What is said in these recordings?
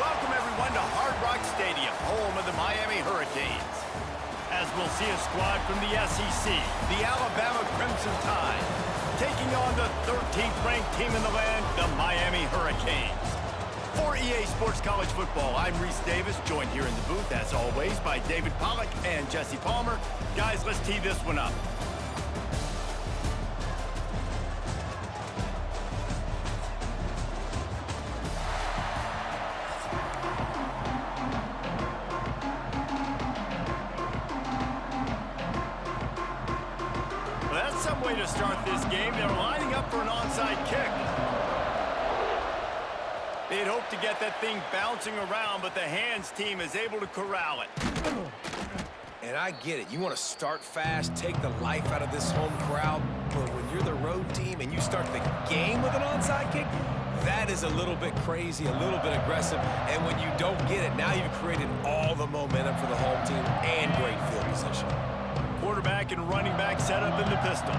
Welcome, everyone, to Hard Rock Stadium, home of the Miami Hurricanes. As we'll see a squad from the SEC, the Alabama Crimson Tide, taking on the 13th ranked team in the land, the Miami Hurricanes. For EA Sports College Football, I'm Reese Davis, joined here in the booth, as always, by David Pollack and Jesse Palmer. Guys, let's tee this one up. Some way to start this game. They're lining up for an onside kick. They'd hoped to get that thing bouncing around, but the hands team is able to corral it. And I get it. You want to start fast, take the life out of this home crowd, but when you're the road team and you start the game with an onside kick, that is a little bit crazy, a little bit aggressive, and when you don't get it, now you've created all the momentum for the home team and great field position. Quarterback and running back set up in the pistol.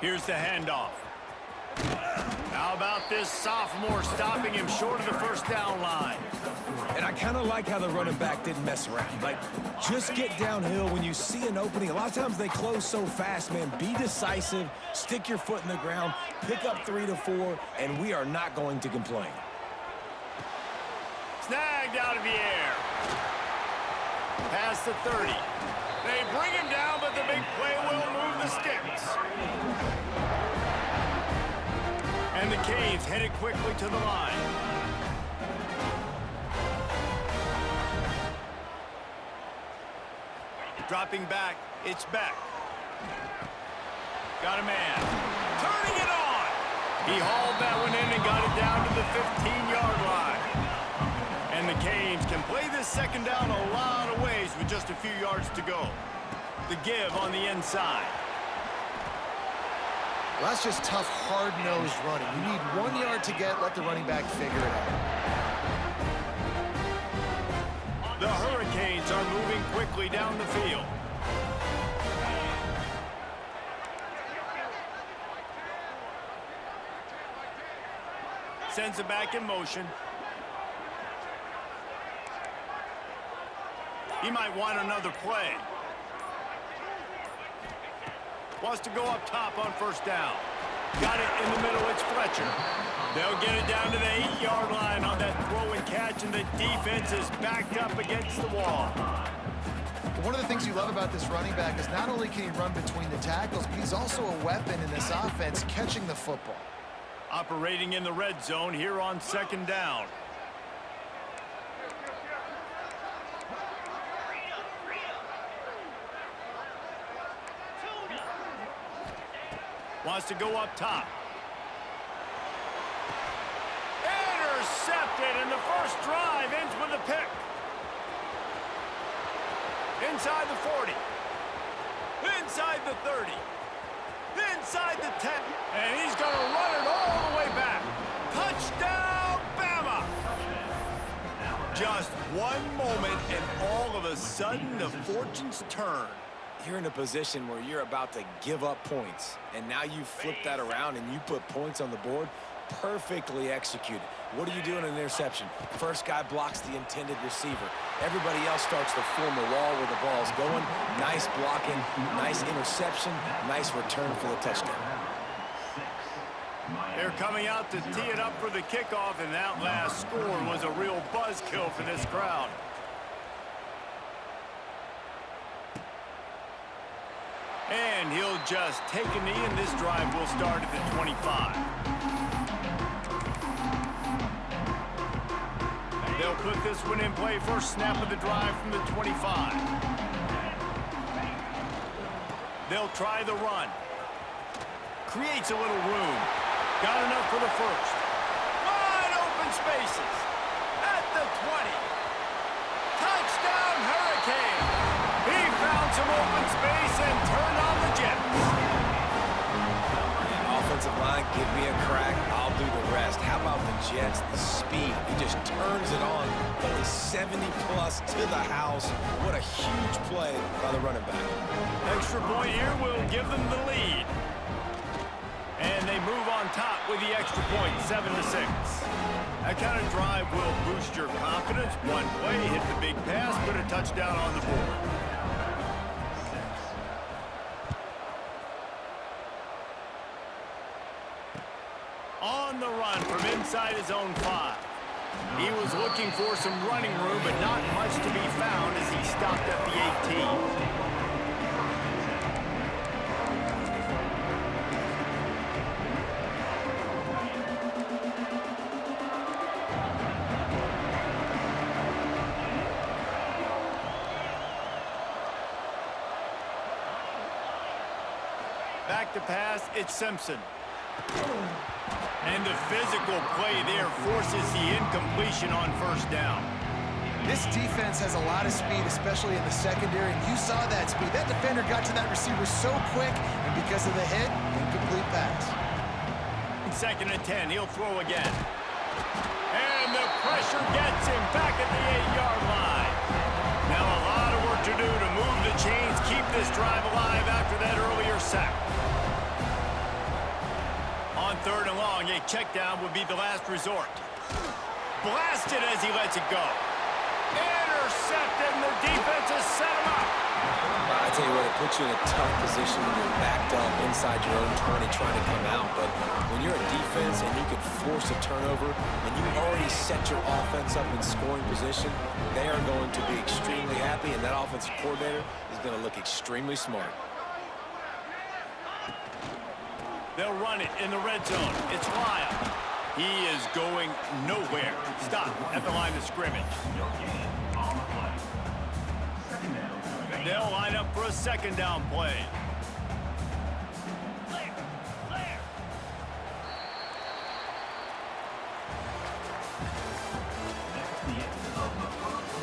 Here's the handoff. How about this sophomore stopping him short of the first down line? And I kind of like how the running back didn't mess around. Like, just get downhill when you see an opening. A lot of times they close so fast, man. Be decisive, stick your foot in the ground, pick up 3 to 4, and we are not going to complain. Snagged out of the air. Past the 30. They bring him down, but the big play will move the sticks. And the Canes headed quickly to the line. Dropping back, it's Beck. Got a man. Turning it on! He hauled that one in and got it down to the 15-yard line. And the Canes can play this second down a lot of ways with just a few yards to go. The give on the inside. Well, that's just tough, hard-nosed running. You need 1 yard to get, let the running back figure it out. The Hurricanes are moving quickly down the field. Sends it back in motion. He might want another play. Wants to go up top on first down. Got it in the middle, it's Fletcher. They'll get it down to the 8-yard line on that throw and catch, and the defense is backed up against the wall. One of the things you love about this running back is not only can he run between the tackles, but he's also a weapon in this offense, catching the football. Operating in the red zone here on second down. Wants to go up top. Intercepted, and the first drive ends with a pick. Inside the 40. Inside the 30. Inside the 10. And he's going to run it all the way back. Touchdown, Bama! Just one moment, and all of a sudden, the fortunes turn. You're in a position where you're about to give up points, and now you flip that around and you put points on the board. Perfectly executed. What do you do in an interception? First guy blocks the intended receiver. Everybody else starts to form a wall where the ball's going. Nice blocking, nice interception, nice return for the touchdown. They're coming out to tee it up for the kickoff, and that last score was a real buzzkill for this crowd. And he'll just take a knee, and this drive will start at the 25. They'll put this one in play first snap of the drive from the 25. They'll try the run. Creates a little room. Got enough for the first. Wide open spaces. At the 20. Touchdown, Hurricane. He found some open space and turned on the Jets. Offensive line, give me a crack. I'll do the rest. How about the Jets? The speed. He just turns it on, only 70-plus to the house. What a huge play by the running back. Extra point here will give them the lead. And they move on top with the extra point, 7-6. That kind of drive will boost your confidence. One play, hit the big pass, put a touchdown on the board. On the run from inside his own 5. He was looking for some running room, but not much to be found as he stopped at the 18. Back to pass, it's Simpson. And the physical play there forces the incompletion on first down. This defense has a lot of speed, especially in the secondary, and you saw that speed. That defender got to that receiver so quick, and because of the hit, incomplete pass. 2nd and 10, he'll throw again. And the pressure gets him back at the 8-yard line. Now a lot of work to do to move the chains, keep this drive alive after that earlier sack. On 3rd and long, a check down would be the last resort. Blasted as he lets it go. Intercepted, and the defense has set him up. I tell you what, it puts you in a tough position when you're backed up inside your own 20 trying to come out. But when you're a defense and you can force a turnover and you already set your offense up in scoring position, they are going to be extremely happy, and that offensive coordinator is going to look extremely smart. They'll run it in the red zone. It's Lyle. He is going nowhere. Stop at the line of scrimmage. They'll line up for a 2nd down play.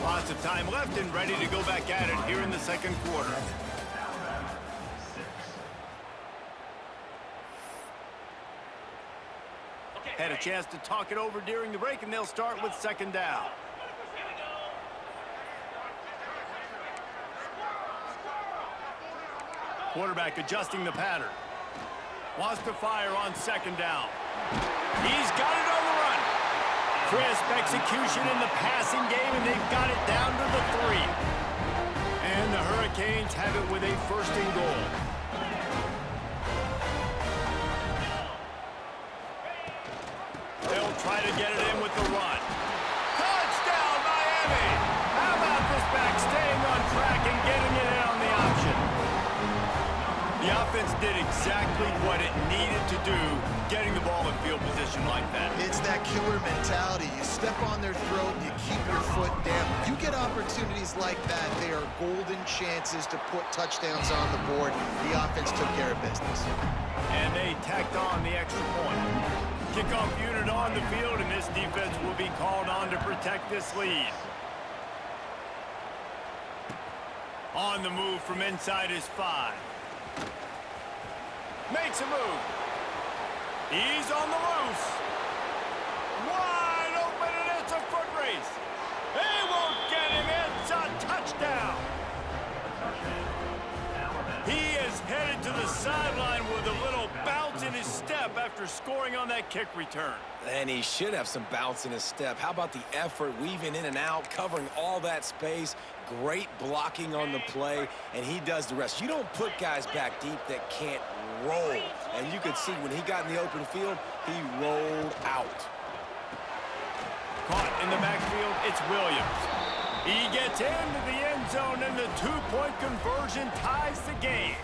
Lots of time left and ready to go back at it here in the 2nd quarter. Had a chance to talk it over during the break, and they'll start with 2nd down. Quarterback adjusting the pattern. Wants to fire on 2nd down. He's got it on the run. Crisp execution in the passing game, and they've got it down to the 3. And the Hurricanes have it with a 1st and goal. They'll try to get it in with the run. Touchdown, Miami! How about this back staying on track and getting it in on the option? The offense did exactly what it needed to do, getting the ball in field position like that. It's that killer mentality. You step on their throat, you keep your foot down. You get opportunities like that, they are golden chances to put touchdowns on the board. The offense took care of business. And they tacked on the extra point. Kickoff unit on the field, and this defense will be called on to protect this lead. On the move from inside his 5. Makes a move. He's on the loose. Wide open, and it's a foot race. They won't get him. It's a touchdown. He is headed to the sideline with a little bounce in his step after scoring on that kick return. And he should have some bounce in his step. How about the effort, weaving in and out, covering all that space, great blocking on the play, and he does the rest. You don't put guys back deep that can't roll. And you could see when he got in the open field, he rolled out. Caught in the backfield, it's Williams. He gets into the end zone, and the 2-point conversion ties the game.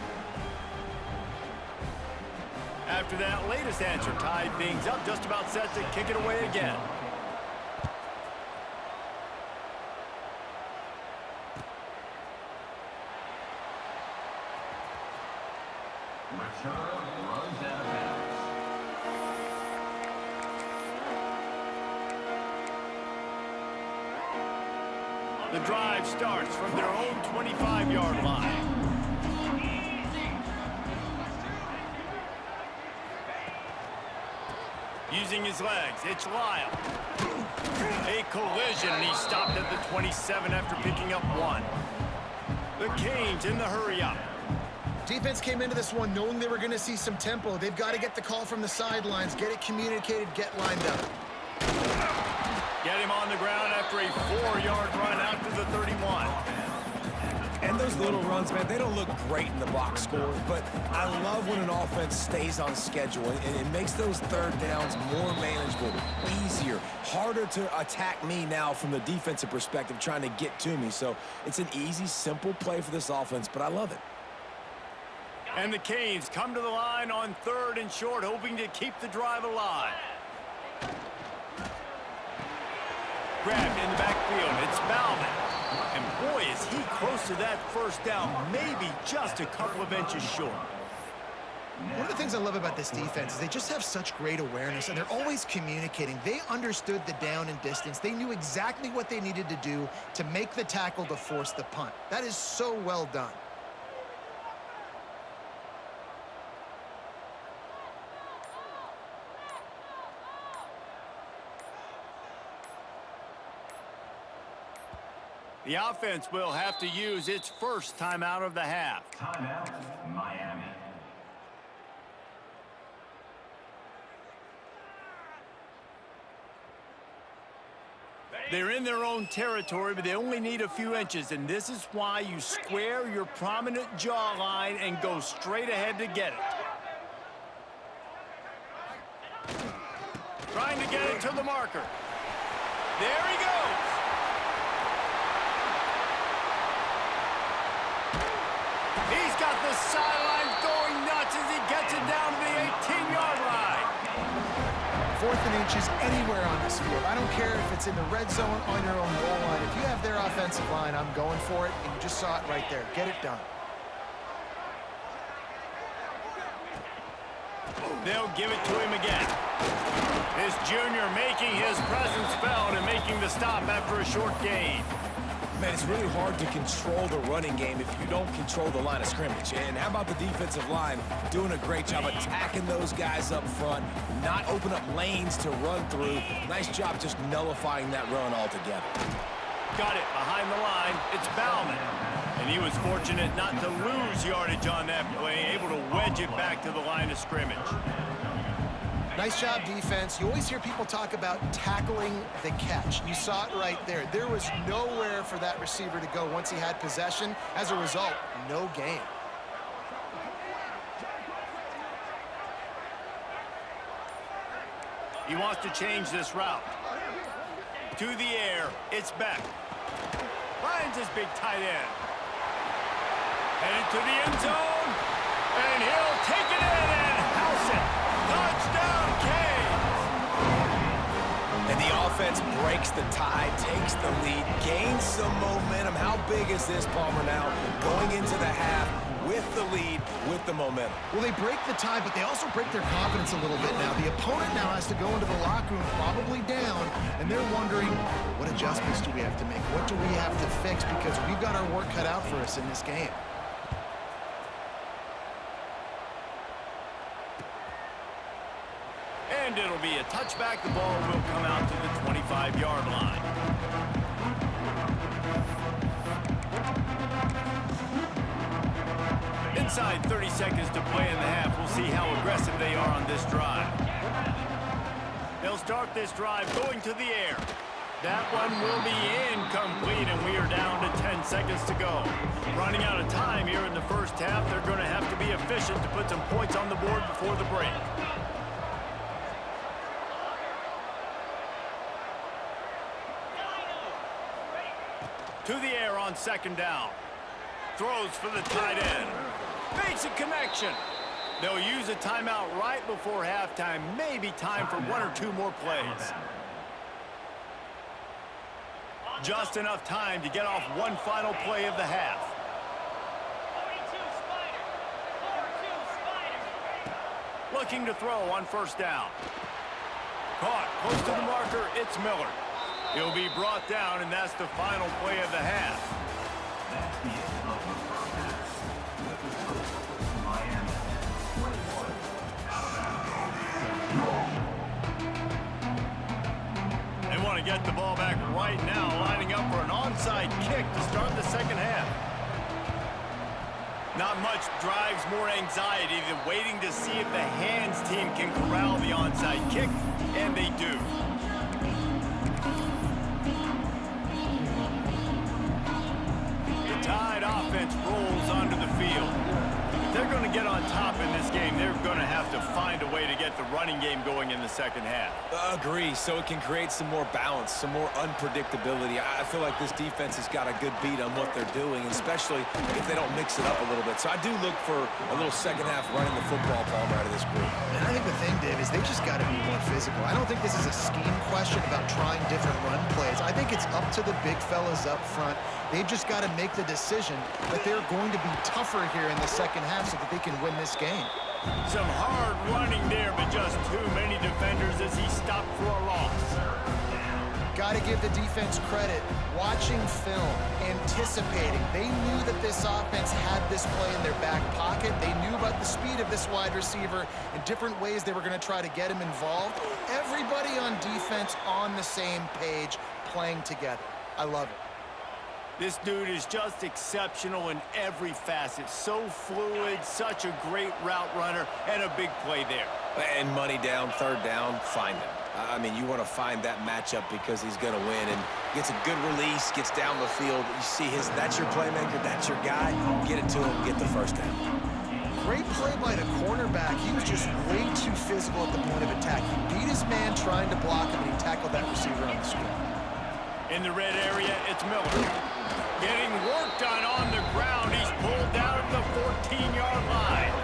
After that latest answer tied things up, just about set to kick it away again. The drive starts from their own 25-yard line. Using his legs, it's Lyle. A collision, and he stopped at the 27 after picking up 1. The Canes in the hurry-up. Defense came into this one knowing they were going to see some tempo. They've got to get the call from the sidelines, get it communicated, get lined up. Get him on the ground after a 4-yard run out to the 31. And those little runs, man, they don't look great in the box score, but I love when an offense stays on schedule, and it makes those third downs more manageable, easier, harder to attack me now from the defensive perspective trying to get to me. So it's an easy, simple play for this offense, but I love it. And the Canes come to the line on 3rd and short, hoping to keep the drive alive. Grabbed in the backfield, it's Bauman. And boy, is he close to that first down, maybe just a couple of inches short. One of the things I love about this defense is they just have such great awareness, and they're always communicating. They understood the down and distance. They knew exactly what they needed to do to make the tackle to force the punt. That is so well done. The offense will have to use its first timeout of the half. Timeout, Miami. They're in their own territory, but they only need a few inches, and this is why you square your prominent jawline and go straight ahead to get it. Trying to get it to the marker. There he goes. He's got the sideline going nuts as he gets it down to the 18-yard line. 4th and inches anywhere on this field. I don't care if it's in the red zone, on your own goal line. If you have their offensive line, I'm going for it, and you just saw it right there. Get it done. They'll give it to him again. This junior making his presence felt and making the stop after a short gain. Man, it's really hard to control the running game if you don't control the line of scrimmage. And how about the defensive line doing a great job attacking those guys up front, not open up lanes to run through. Nice job just nullifying that run altogether. Got it behind the line. It's Bauman. And he was fortunate not to lose yardage on that play, able to wedge it back to the line of scrimmage. Nice job, defense. You always hear people talk about tackling the catch. You saw it right there. There was nowhere for that receiver to go once he had possession. As a result, no gain. He wants to change this route. To the air, it's Beck. Finds his big tight end. Headed to the end zone, and he'll take it in and house it. Touchdown, Canes! And the offense breaks the tie, takes the lead, gains some momentum. How big is this, Palmer, now going into the half with the lead, with the momentum? Well, they break the tie, but they also break their confidence a little bit now. The opponent now has to go into the locker room probably down, and they're wondering, what adjustments do we have to make? What do we have to fix? Because we've got our work cut out for us in this game. And it'll be a touchback. The ball will come out to the 25-yard line. Inside 30 seconds to play in the half. We'll see how aggressive they are on this drive. They'll start this drive going to the air. That one will be incomplete, and we are down to 10 seconds to go. Running out of time here in the first half. They're going to have to be efficient to put some points on the board before the break. To the air on second down. Throws for the tight end. Makes a connection. They'll use a timeout right before halftime. Maybe time for one or two more plays. Just enough time to get off one final play of the half. Looking to throw on first down. Caught close to the marker. It's Miller. He'll be brought down, and that's the final play of the half. That's the end of the first half. With the score, Miami 21, Alabama 0. to get the ball back right now, lining up for an onside kick to start the second half. Not much drives more anxiety than waiting to see if the hands team can corral the onside kick, and they do. The Tide offense rolls onto the field. If they're going to get on top in this game, they're going to have to find a way to get the running game going in the second half. Agree, so it can create some more balance, some more unpredictability. I feel like this defense has got a good beat on what they're doing, especially if they don't mix it up a little bit. So I do look for a little second half running the football Palmer out of this group. And I think the thing, Dave, is they just got to be more physical. I don't think this is a scheme question about trying different run plays. I think it's up to the big fellas up front. They've just got to make the decision that they're going to be tougher here in the second half so that they can win this game. Some hard running there, but just too many defenders as he stopped for a loss. Got to give the defense credit. Watching film, anticipating. They knew that this offense had this play in their back pocket. They knew about the speed of this wide receiver and different ways they were going to try to get him involved. Everybody on defense on the same page, playing together. I love it. This dude is just exceptional in every facet. So fluid, such a great route runner, and a big play there. And money down, third down, find him. I mean, you want to find that matchup because he's going to win, and gets a good release, gets down the field. You see that's your playmaker, that's your guy. Get it to him, get the first down. Great play by the cornerback. He was just way too physical at the point of attack. He beat his man trying to block him, and he tackled that receiver on the screen. In the red area, it's Miller. Getting work done on the ground. He's pulled down at the 14-yard line.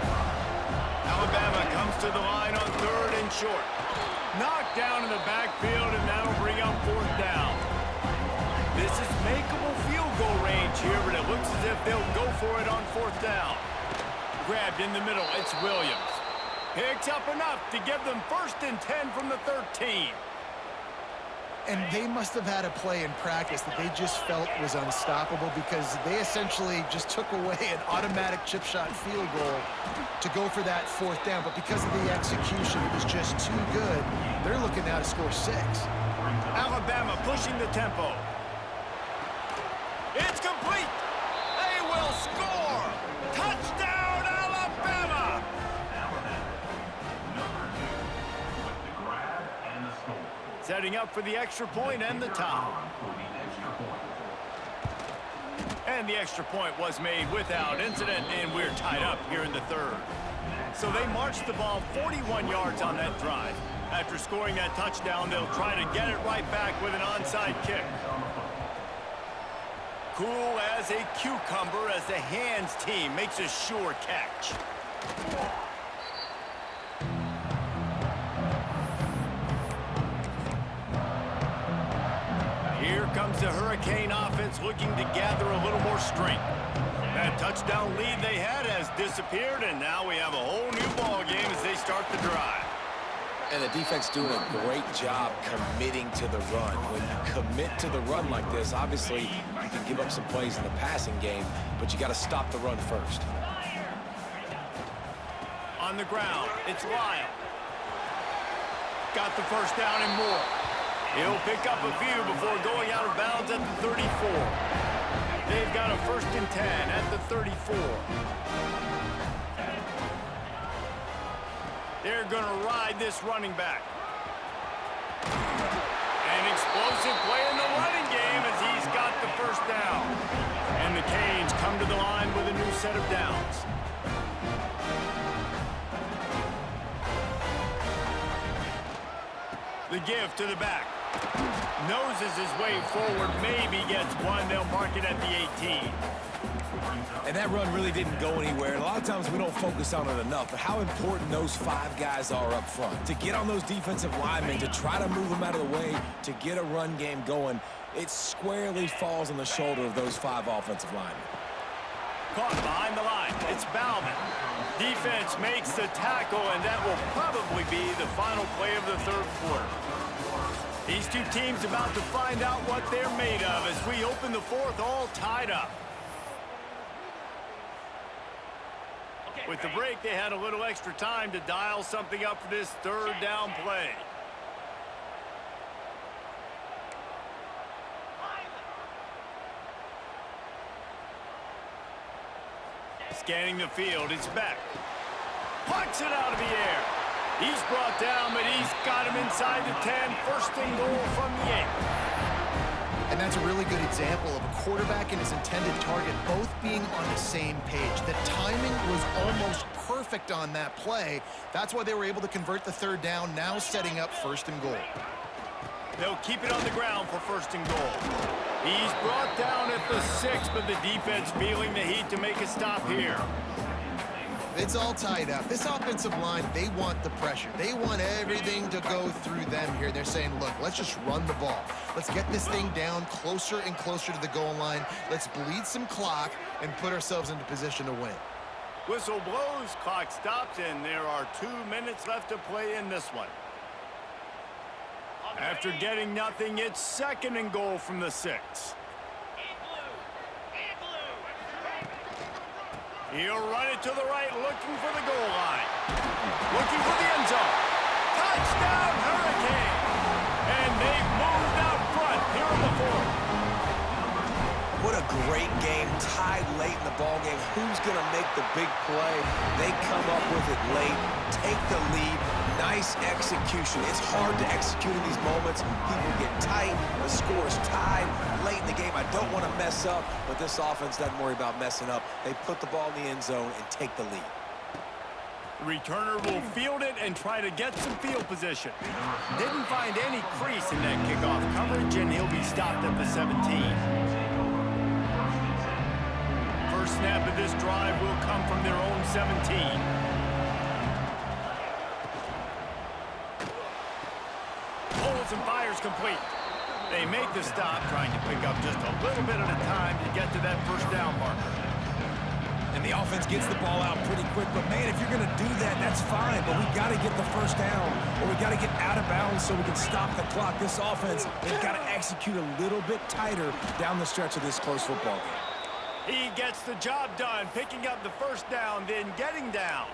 Alabama comes to the line on third and short. Knocked down in the backfield, and that'll bring up fourth down. This is makeable field goal range here, but it looks as if they'll go for it on fourth down. Grabbed in the middle, it's Williams. Picks up enough to give them 1st and 10 from the 13. And they must have had a play in practice that they just felt was unstoppable because they essentially just took away an automatic chip shot field goal to go for that fourth down. But because of the execution, it was just too good. They're looking now to score 6. Alabama pushing the tempo. It's complete. They will score. Touchdown, Alabama. Setting up for the extra point and the tie. And the extra point was made without incident, and we're tied up here in the third. So they marched the ball 41 yards on that drive. After scoring that touchdown, they'll try to get it right back with an onside kick. Cool as a cucumber as the hands team makes a sure catch. Here comes the Hurricane offense looking to gather a little more strength. That touchdown lead they had has disappeared, and now we have a whole new ball game as they start the drive. And the defense doing a great job committing to the run. When you commit to the run like this, obviously you can give up some plays in the passing game, but you got to stop the run first. On the ground, it's Lyle. Got the first down and more. He'll pick up a few before going out of bounds at the 34. They've got a 1st and 10 at the 34. They're going to ride this running back. An explosive play in the running game as he's got the first down. And the Canes come to the line with a new set of downs. The give to the back. Noses his way forward, maybe gets one. They'll mark it at the 18. And that run really didn't go anywhere. And a lot of times we don't focus on it enough, but how important those 5 guys are up front. To get on those defensive linemen, to try to move them out of the way, to get a run game going, it squarely falls on the shoulder of those 5 offensive linemen. Caught behind the line. It's Bauman. Defense makes the tackle, and that will probably be the final play of the third quarter. These two teams about to find out what they're made of as we open the fourth all tied up. With the break, they had a little extra time to dial something up for this third down play. Scanning the field, it's Beck. Pucks it out of the air. He's brought down, but he's got him inside the 10. First and goal from the 8. And that's a really good example of a quarterback and his intended target both being on the same page. The timing was almost perfect on that play. That's why they were able to convert the third down, now setting up first and goal. They'll keep it on the ground for first and goal. He's brought down at the 6, but the defense feeling the heat to make a stop here. It's all tied up. This offensive line, they want the pressure. They want everything to go through them here. They're saying, look, let's just run the ball. Let's get this thing down closer and closer to the goal line. Let's bleed some clock and put ourselves into position to win. Whistle blows, clock stops, and there are 2 minutes left to play in this one. After getting nothing, it's second and goal from the 6. He'll run it to the right, looking for the goal line. Looking for the end zone. Touchdown, Hurricanes! And they've moved out front here in the 4th. What a great game, tied late in the ball game. Who's going to make the big play? They come up with it late, take the lead. Nice execution. It's hard to execute in these moments. People get tight. The score is tied late in the game. I don't want to mess up, but this offense doesn't worry about messing up. They put the ball in the end zone and take the lead. The returner will field it and try to get some field position. Didn't find any crease in that kickoff coverage, and he'll be stopped at the 17. First snap of this drive will come from their own 17. Pulls and fires complete. They make the stop, trying to pick up just a little bit at a time to get to that first down marker. And the offense gets the ball out pretty quick. But, man, if you're going to do that, that's fine. But we got to get the first down, or we got to get out of bounds so we can stop the clock. This offense, they've got to execute a little bit tighter down the stretch of this close football game. He gets the job done, picking up the first down, then getting down.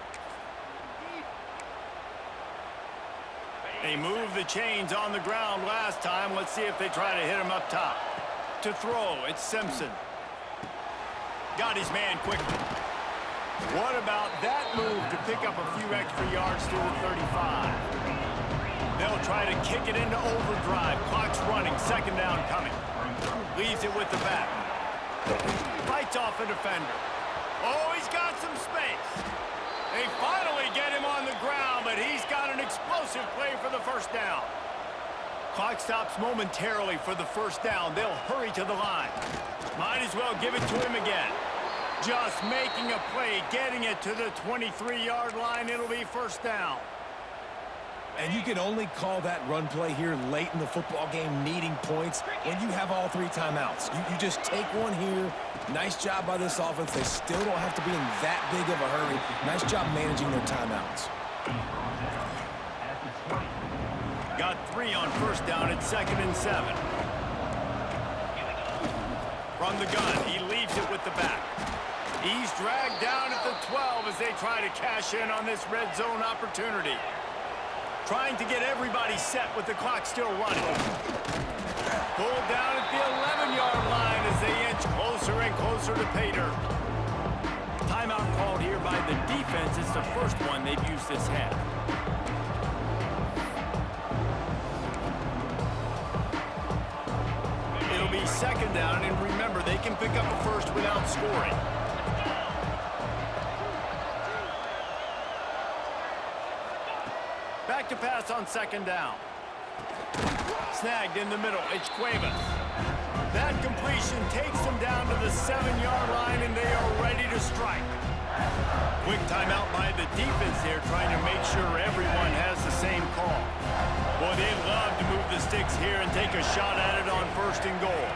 They moved the chains on the ground last time. Let's see if they try to hit him up top. To throw, it's Simpson. Got his man quickly. What about that move to pick up a few extra yards to the 35? They'll try to kick it into overdrive. Clock's running, second down coming. Leaves it with the back. Fights off a defender. Oh, he's got some space. They finally get him on the ground, but he's got an explosive play for the first down. Clock stops momentarily for the first down. They'll hurry to the line. Might as well give it to him again. Just making a play, getting it to the 23-yard line. It'll be first down. And you can only call that run play here late in the football game, needing points, when you have all 3 timeouts. You just take one here. Nice job by this offense. They still don't have to be in that big of a hurry. Nice job managing their timeouts. Got 3 on first down at second and 7. From the gun, he leaves it with the back. He's dragged down at the 12 as they try to cash in on this red zone opportunity. Trying to get everybody set with the clock still running. Pulled down at the 11-yard line as they inch closer and closer to pay dirt. Timeout called here by the defense. It's the first one they've used this half. It'll be second down, and remember, they can pick up a first without scoring. Back to pass on second down. Snagged in the middle, it's Cuevas. That completion takes them down to the 7-yard line, and they are ready to strike. Quick timeout by the defense there, trying to make sure everyone has the same call. Boy, they love to move the sticks here and take a shot at it on first and goal.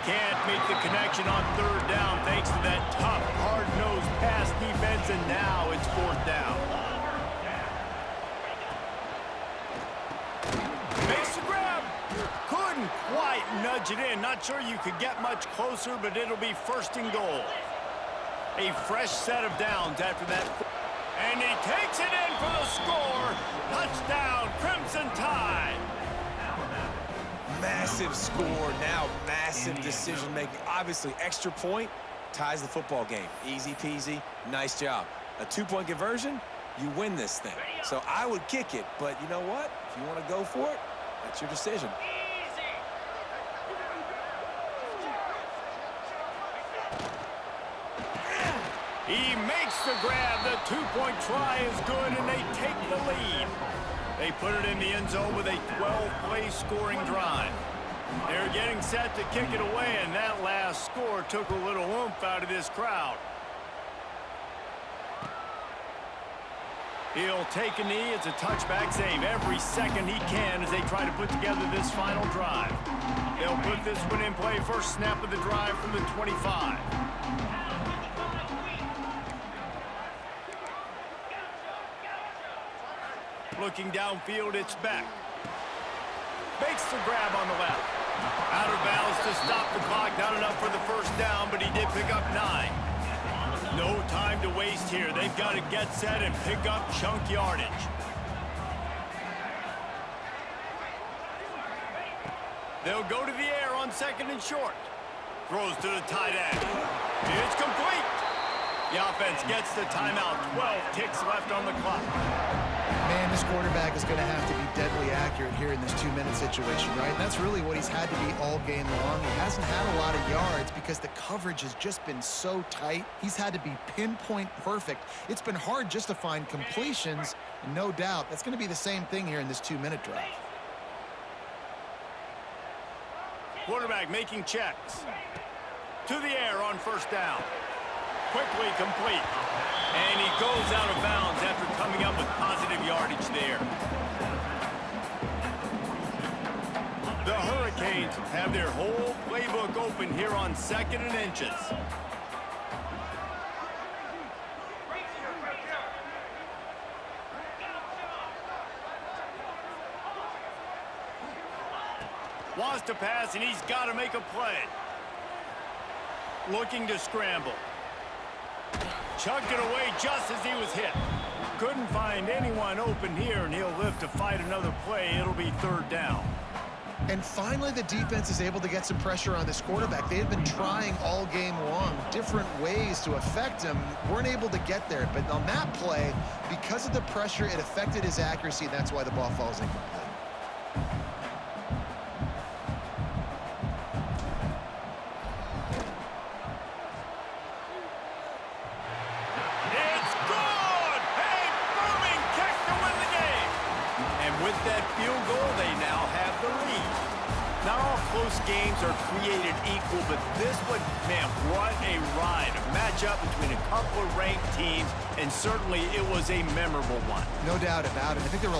Can't make the connection on third down thanks to that tough, hard-nosed pass defense, and now it's fourth down. Makes the grab. Couldn't quite nudge it in. Not sure you could get much closer, but it'll be first and goal. A fresh set of downs after that. And he takes it in for the score. Touchdown, Crimson Tide. Massive score, now massive decision-making. Obviously, extra point, ties the football game. Easy peasy, nice job. A 2-point conversion, you win this thing. So I would kick it, but you know what? If you want to go for it, that's your decision. He makes the grab. The 2-point try is good, and they take the lead. They put it in the end zone with a 12-play scoring drive. They're getting set to kick it away, and that last score took a little oomph out of this crowd. He'll take a knee. It's a touchback save every second he can as they try to put together this final drive. They'll put this one in play first snap of the drive from the 25. Looking downfield, it's Beck. Makes the grab on the left. Out of bounds to stop the clock. Not enough for the first down, but he did pick up 9. No time to waste here. They've got to get set and pick up chunk yardage. They'll go to the air on 2nd and short. Throws to the tight end. It's complete. The offense gets the timeout. 12 ticks left on the clock. Man, this quarterback is going to have to be deadly accurate here in this 2-minute situation, right? And that's really what he's had to be all game long. He hasn't had a lot of yards because the coverage has just been so tight. He's had to be pinpoint perfect. It's been hard just to find completions, and no doubt that's going to be the same thing here in this 2-minute drive. Quarterback making checks. To the air on first down. Quickly complete. And he goes out of bounds after coming up with positive yardage there. The Hurricanes have their whole playbook open here on 2nd and inches. Wants to pass, and he's got to make a play. Looking to scramble. Chucked it away just as he was hit. Couldn't find anyone open here, and he'll live to fight another play. It'll be 3rd down. And finally, the defense is able to get some pressure on this quarterback. They had been trying all game long different ways to affect him. Weren't able to get there. But on that play, because of the pressure, it affected his accuracy. That's why the ball falls incomplete. Games are created equal, but this one, man, what a ride. A matchup between a couple of ranked teams, and certainly it was a memorable one. No doubt about it. I think there were a lot